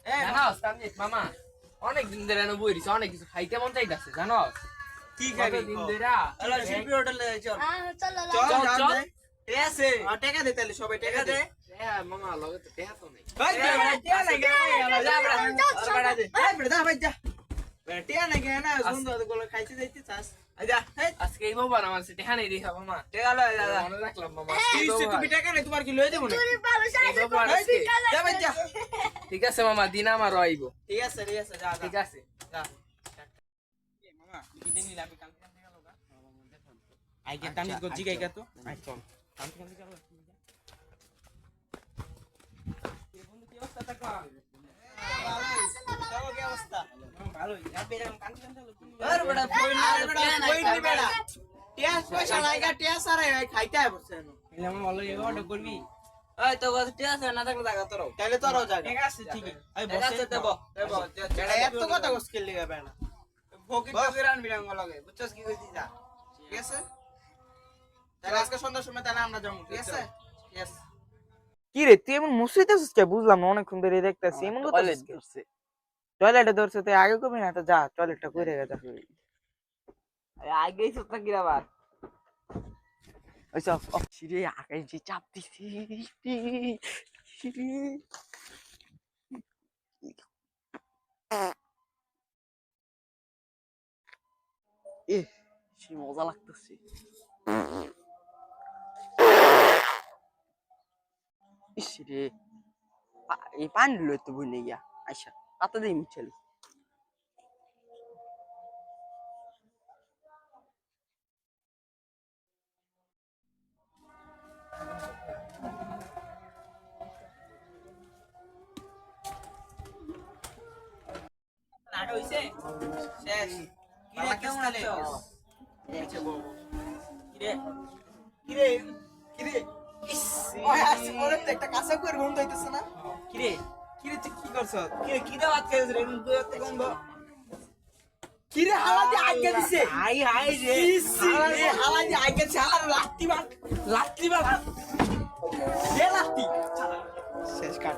জানোস তানজিৎ মামা অনেক দিন ধরে এনে বইরিছে অনেক কিছু খাইতে মন চাইতাছে জানোস কি খাবি দিন কো? ধরে আলা শিল্পী হোটেলে চল। চল চল চল, যান চল। যাই। এ আছে টাকা দে তাহলে সবাই টাকা দে। হ্যাঁ মামা লগে তো টেহা তো নাই ভাই টিয়া লাগে যা বড়া দে ভাই বড়া ভাই যা টিয়া লাগে না সুন্দর গুলো খাইতে যাইতে চাস আজা হেই আজকে এই বাবা আমার সাথে টেহা নেই দেখা মামা টাকা লয় দাদা মনে রাখলাম মামা কি তুমি টাকা নেই তোমার কি লয়ে দেব না যা ভাই যা ঠিক আছে মামা দিন আমার আইব ঠিক আছে যা ঠিক আছে যা এ মামা কি দিন নিলাম কালকে কালকে গেল গা আই কে তানি গো জিগাই গা তো আই চল কালকে কালকে গেল কি বন্ধু কি অবস্থা টাকা ভালো কি অবস্থা ভালোই আপনি এরকম কালকে কালকে আরে বড়া কই নি বেড়া টিয়া পয়সা লাগা টিয়া সারা খাইতে আই বসে না আমি ভালো এগো অর্ডার করবি ওই তো কথা ঠিক আছে না থাকলে জায়গা তোরাও তাহলে তোরাও জায়গা ঠিক আছে ঠিক আছে বসে দেব বেড়া এত কথা মুশকিল লিগা বেড়া ভগিরান বিরাঙ্গ লাগে বুঝছস কি কইছি যা ঠিক আছে তাহলে আজকে সন্ধ্যার সময় তাহলে আমরা যাবো ঠিক আছে ইয়েস কি রে তুই এমন মুসরিতেছিস কে বুঝলাম না অনেকক্ষণ ধরে দেখতেছি এমন করতেছিস টয়লেটে ধরছে তুই আগে কবি না তো যা টয়লেটটা কইরে গেছে আগেই সত্তা কি আবার আচ্ছা সিরে আগে যে চাপ দিছি সিরে এ সে মজা লাগতেছে ইসরে এই পানি লই তো ভুলে গিয়া আচ্ছা তাতে দেই মিছিল নাটা হইছে শেষ কি রে কেমন আছিস নিচে বউ কি রে ইস ওই আসছে মনে তো একটা কাঁচা করে গন্ধ হইতেছে না কি রে তুই কি করছ কি রে ভাত খাইছিস রে মুখ এত গন্ধ কি রে হালাদি আজ্ঞা দিছে হাই রে হালাদি আজ্ঞা দিছে হালার লাত্তি বাট এ লাত্তি শেষ কাট